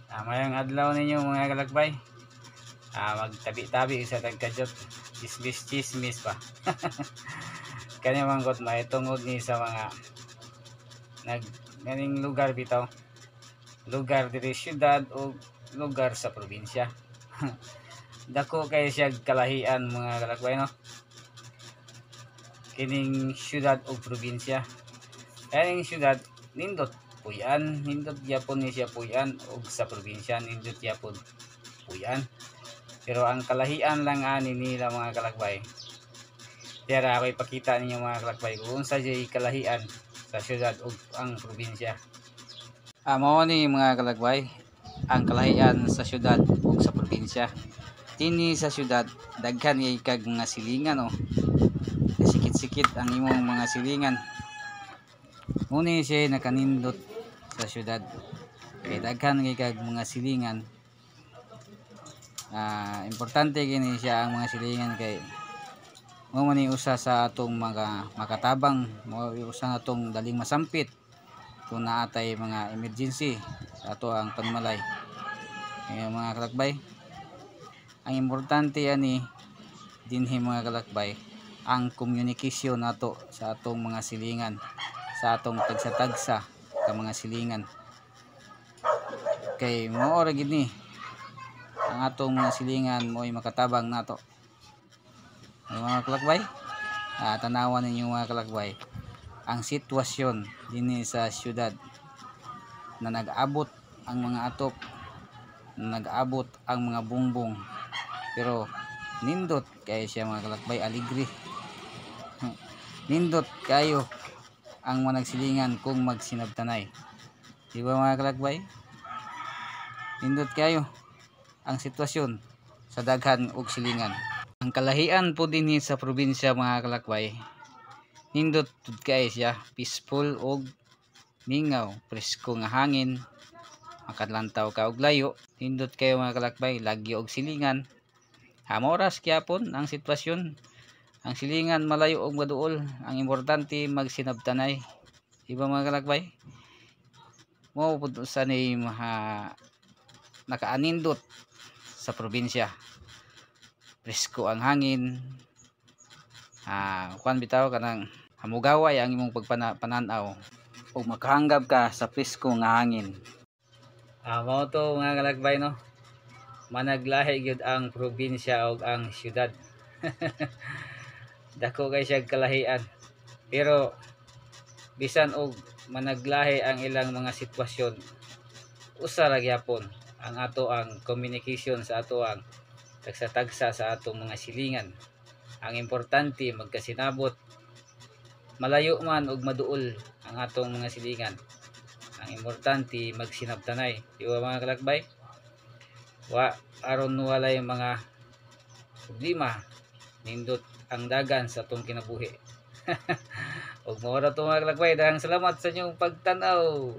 Mayang adlaw ninyo mga kalakbay. Magtabi-tabi sa tagkadyot. Chismis pa. Kanya manggot maitungod ni sa mga ganing lugar bitaw. Lugar diri syudad o lugar sa probinsya. Dako kay siya kalahian mga kalakbay no. Kining syudad o probinsya. Kining syudad nindot puyan, nindot gyapon ni siya puyan ug sa probinsya nindot gyapon puyan. Pero ang kalahian lang ani nila mga kalakbay. Tira ako ipakita ninyo mga kalakbay kung sa jay kalahian sa syudad ug ang probinsya. Mao ni mga kalakbay ang kalahian sa syudad ug sa probinsya. Kini sa syudad daghan kag mga silingan oh. Sikit-sikit ang imong mga silingan. Muni siya nakanindot sa syudad. Kay daghan kag mga silingan. Importante kini siya ang mga silingan kay mo man usa sa atong mga makatabang, mo usa atong daling masampit kung naatay mga emergency sa ato ang panmalay. Mga kalakbay, ang importante ani dinhi mga kalakbay ang communication nato sa atong mga silingan, sa atong tagsa-tagsa ka mga silingan. Kay mao ra gid ni ang atong mga silingan mo'y makatabang nato. Mga kalakbay, tanawan ninyo mga kalakbay ang sitwasyon dinhi sa syudad na nag-abot ang mga atop, nag-abot ang mga bungbong, pero nindot kay siya mga kalakbay, aligre. Nindot kayo ang managsilingan kung magsinabtanay. Di ba mga kalakbay? Nindot kayo ang sitwasyon sa daghan ug silingan. Ang kalahian po dinhi sa probinsya mga kalakbay, nindot tud kay siya, peaceful og mingaw, presko nga hangin, makadlantaw ka og layo. Nindot kayo mga kalakbay, lagyo og silingan. Hamoras gyapon ang sitwasyon. Ang silingan malayo og maduol, ang importante magsinabtanay. Iba mga kalakbay? Mo pud sa ni nakaanindot sa probinsya. Presko ang hangin. Kuan bitaw kanang hamugaway ang imong pagpananaw ug makahanggap ka sa presko nga hangin. Mao to mga kalakbay no. Managlahi gyud ang probinsya ug ang syudad. Dako kay siya kalahian. Pero bisan og managlahi ang ilang mga sitwasyon, usa ra gyapon ang ato ang communication sa ato ang tagsa-tagsa sa atong mga silingan. Ang importante magkasinabot, malayo man og maduol ang atong mga silingan. Ang importante magsinabtanay. Di ba mga kalakbay? Aron walay mga problema, nindot ang dagan sa atong kinabuhi. Ug mao ra to mga kalakbay, daghang salamat sa inyong pagtan-aw.